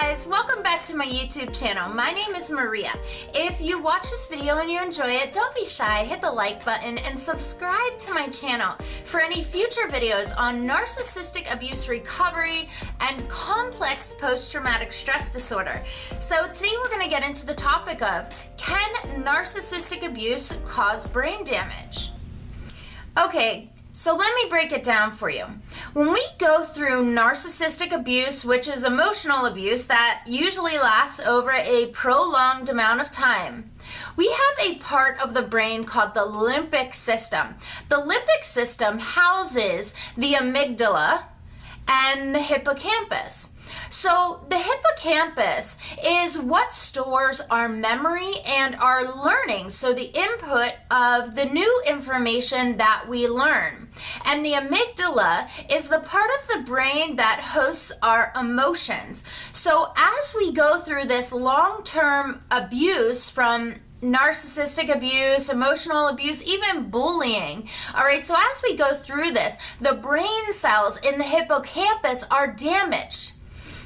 guys, welcome back to my YouTube channel. My name is Maria. If you watch this video and you enjoy it, don't be shy, hit the like button and subscribe to my channel for any future videos on narcissistic abuse recovery and complex post-traumatic stress disorder. So today we're going to get into the topic of, can narcissistic abuse cause brain damage? Okay, so let me break it down for you. When we go through narcissistic abuse, which is emotional abuse that usually lasts over a prolonged amount of time, we have a part of the brain called the limbic system. The limbic system houses the amygdala and the hippocampus. So the hippocampus is what stores our memory and our learning, so the input of the new information that we learn. And the amygdala is the part of the brain that hosts our emotions. So as we go through this long-term abuse from narcissistic abuse, emotional abuse, even bullying. All right, so as we go through this, the brain cells in the hippocampus are damaged.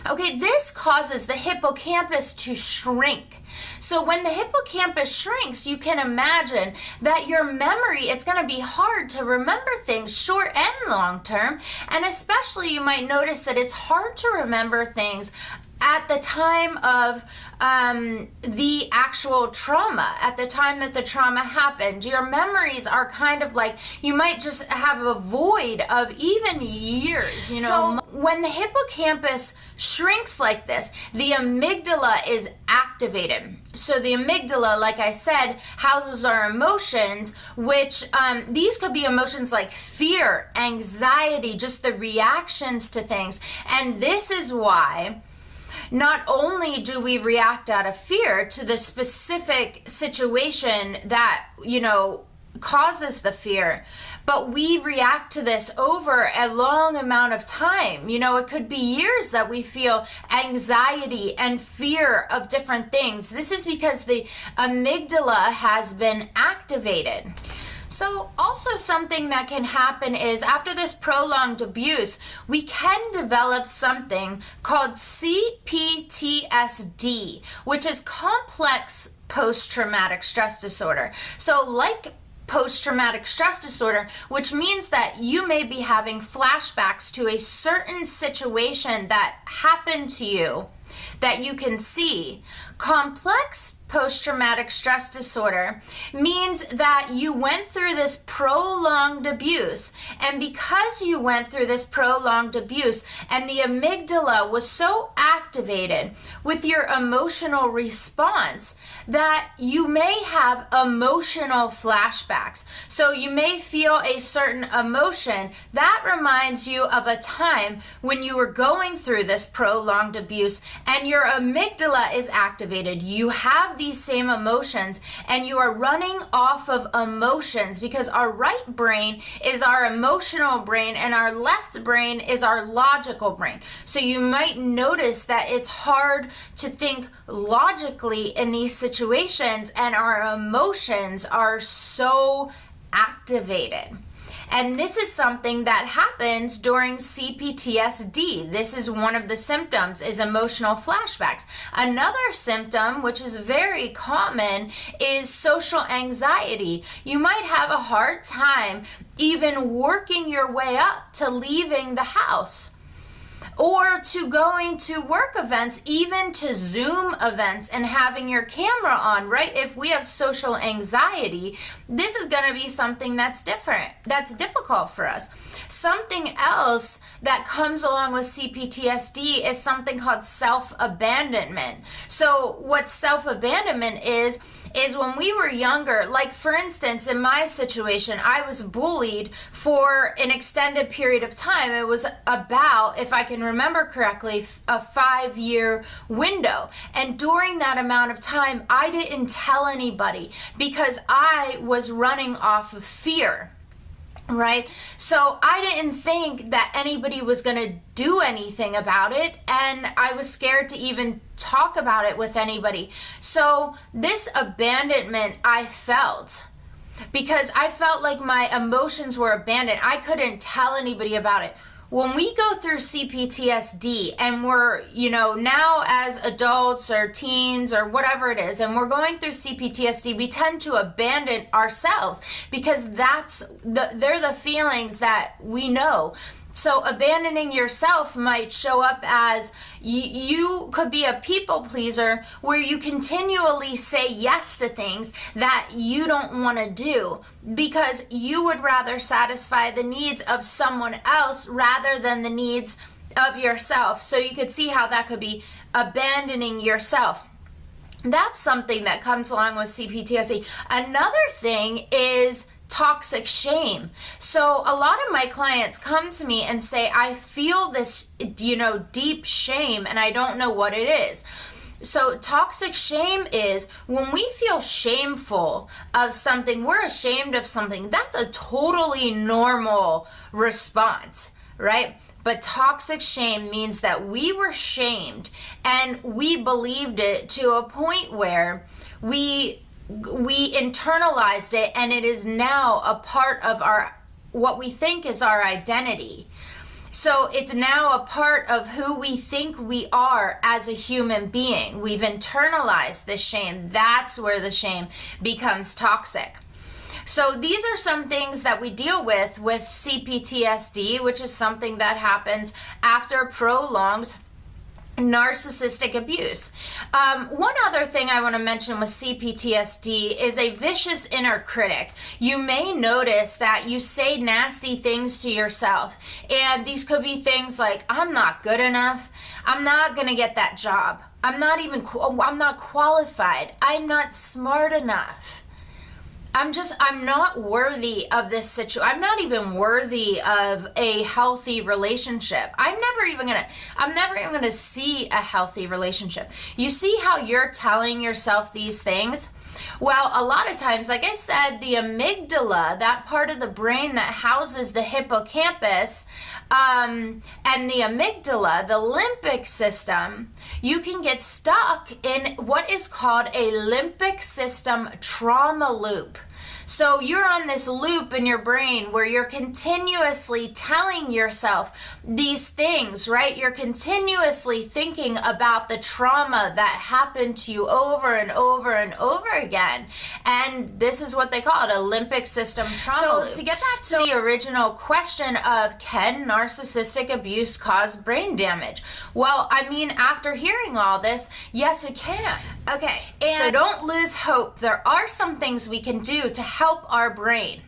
Okay, this causes the hippocampus to shrink. So when the hippocampus shrinks, you can imagine that your memory, it's going to be hard to remember things short and long term. And especially you might notice that it's hard to remember things at the time of the actual trauma, at the time that the trauma happened. Your memories are kind of like, you might just have a void of even years, you know. So when the hippocampus shrinks like this, the amygdala is activated. So the amygdala, like I said, houses our emotions, which these could be emotions like fear, anxiety, just the reactions to things. And this is why not only do we react out of fear to the specific situation that, you know, causes the fear, but we react to this over a long amount of time. You know, it could be years that we feel anxiety and fear of different things. This is because the amygdala has been activated. So also something that can happen is after this prolonged abuse, we can develop something called Cptsd, which is complex post-traumatic stress disorder. So like post-traumatic stress disorder, which means that you may be having flashbacks to a certain situation that happened to you that you can see. Complex post-traumatic stress disorder means that you went through this prolonged abuse, and because you went through this prolonged abuse and the amygdala was so activated with your emotional response that you may have emotional flashbacks. So you may feel a certain emotion that reminds you of a time when you were going through this prolonged abuse and your amygdala is activated. You have these same emotions and you are running off of emotions, because our right brain is our emotional brain and our left brain is our logical brain. So you might notice that it's hard to think logically in these situations and our emotions are so activated. And this is something that happens during CPTSD. This is one of the symptoms, is emotional flashbacks. Another symptom, which is very common, is social anxiety. You might have a hard time even working your way up to leaving the house, or to going to work events, even to Zoom events and having your camera on, right? If we have social anxiety, this is going to be something that's difficult for us. Something else that comes along with CPTSD is something called self-abandonment. So what self-abandonment is when we were younger, like for instance, in my situation, I was bullied for an extended period of time. It was about, if I can remember correctly, a 5-year window. And during that amount of time, I didn't tell anybody because I was running off of fear. Right? So I didn't think that anybody was going to do anything about it, and I was scared to even talk about it with anybody. So this abandonment I felt, because I felt like my emotions were abandoned. I couldn't tell anybody about it. when we go through CPTSD and we're, now as adults or teens or whatever it is, and we're going through CPTSD, we tend to abandon ourselves because they're the feelings that we know. So abandoning yourself might show up as you could be a people pleaser where you continually say yes to things that you don't want to do because you would rather satisfy the needs of someone else rather than the needs of yourself. So you could see how that could be abandoning yourself. That's something that comes along with CPTSD. Another thing is toxic shame. So a lot of my clients come to me and say, I feel this, deep shame and I don't know what it is. So toxic shame is when we feel shameful of something, we're ashamed of something. That's a totally normal response, right? But toxic shame means that we were shamed and we believed it to a point where we internalized it, and it is now a part of what we think is our identity. So it's now a part of who we think we are as a human being. We've internalized this shame. That's where the shame becomes toxic. So these are some things that we deal with CPTSD, which is something that happens after prolonged narcissistic abuse. One other thing I want to mention with CPTSD is a vicious inner critic. You may notice that you say nasty things to yourself, and these could be things like, I'm not good enough, I'm not going to get that job, I'm not qualified, I'm not smart enough. I'm not worthy of this situation. I'm not even worthy of a healthy relationship. I'm never even gonna see a healthy relationship. You see how you're telling yourself these things? Well, a lot of times, like I said, the amygdala, that part of the brain that houses the hippocampus, and the amygdala, the limbic system, you can get stuck in what is called a limbic system trauma loop. So you're on this loop in your brain where you're continuously telling yourself these things, right? You're continuously thinking about the trauma that happened to you over and over and over again. And this is what they call it, a limbic system trauma loop. To get back to the original question of, can narcissistic abuse cause brain damage? Well, after hearing all this, yes, it can. Okay, so don't lose hope. There are some things we can do to help our brain,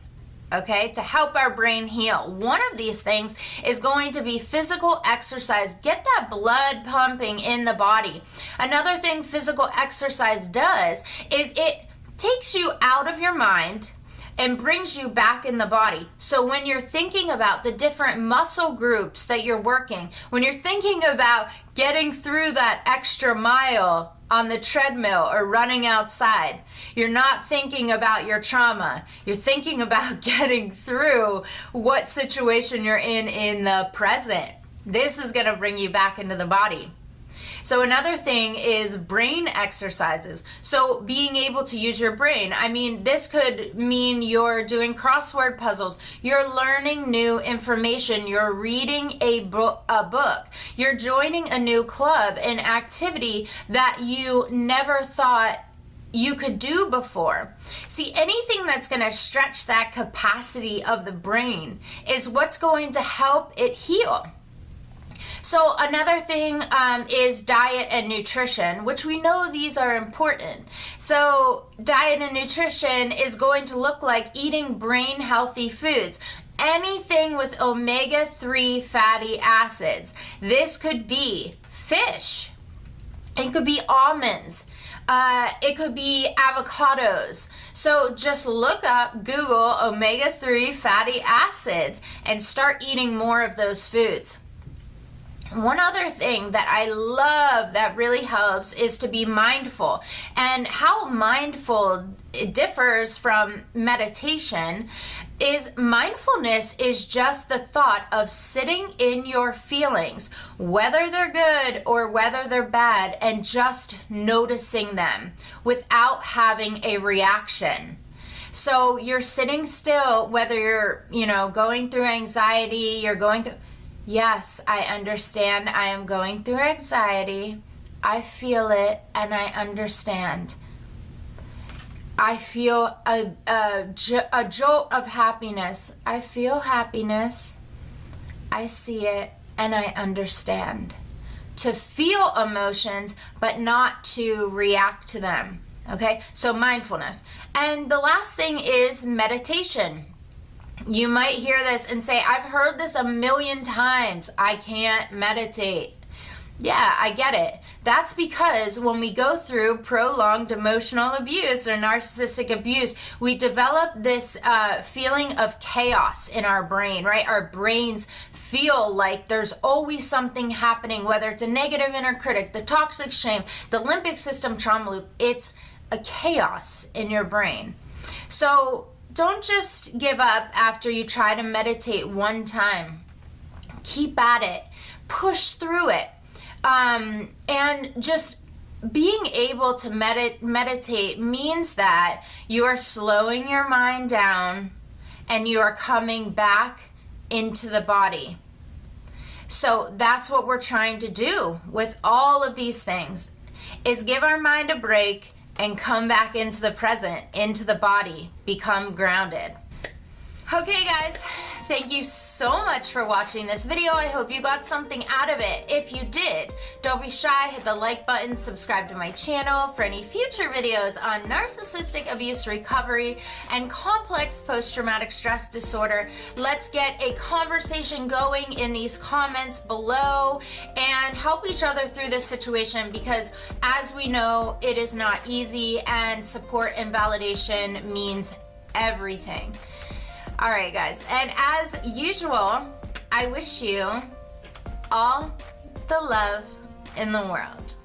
okay, to help our brain heal. One of these things is going to be physical exercise. Get that blood pumping in the body. Another thing physical exercise does is it takes you out of your mind and brings you back in the body. So when you're thinking about the different muscle groups that you're working, when you're thinking about getting through that extra mile on the treadmill or running outside, you're not thinking about your trauma. You're thinking about getting through what situation you're in the present. This is going to bring you back into the body. So another thing is brain exercises. So being able to use your brain. This could mean you're doing crossword puzzles, you're learning new information, you're reading a book, you're joining a new club, an activity that you never thought you could do before. See, anything that's going to stretch that capacity of the brain is what's going to help it heal. So another thing is diet and nutrition, which we know these are important. So diet and nutrition is going to look like eating brain healthy foods. Anything with omega-3 fatty acids. This could be fish. It could be almonds. It could be avocados. So just look up, Google omega-3 fatty acids and start eating more of those foods. One other thing that I love that really helps is to be mindful. And how mindful it differs from meditation is mindfulness is just the thought of sitting in your feelings, whether they're good or whether they're bad, and just noticing them without having a reaction. So you're sitting still, whether you're, going through anxiety, Yes, I understand I am going through anxiety. I feel it and I understand. I feel a jolt of happiness. I feel happiness. I see it and I understand. To feel emotions, but not to react to them. Okay, so mindfulness. And the last thing is meditation. You might hear this and say, I've heard this a million times. I can't meditate. Yeah, I get it. That's because when we go through prolonged emotional abuse or narcissistic abuse, we develop this feeling of chaos in our brain, right? Our brains feel like there's always something happening, whether it's a negative inner critic, the toxic shame, the limbic system trauma loop. It's a chaos in your brain. So don't just give up after you try to meditate one time. Keep at it. Push through it. And just being able to meditate means that you are slowing your mind down and you are coming back into the body. So that's what we're trying to do with all of these things, is give our mind a break and come back into the present, into the body, become grounded. Okay guys, thank you so much for watching this video. I hope you got something out of it. If you did, don't be shy, hit the like button, subscribe to my channel for any future videos on narcissistic abuse recovery and complex post-traumatic stress disorder. Let's get a conversation going in these comments below and help each other through this situation, because as we know, it is not easy and support and validation means everything. All right, guys, and as usual, I wish you all the love in the world.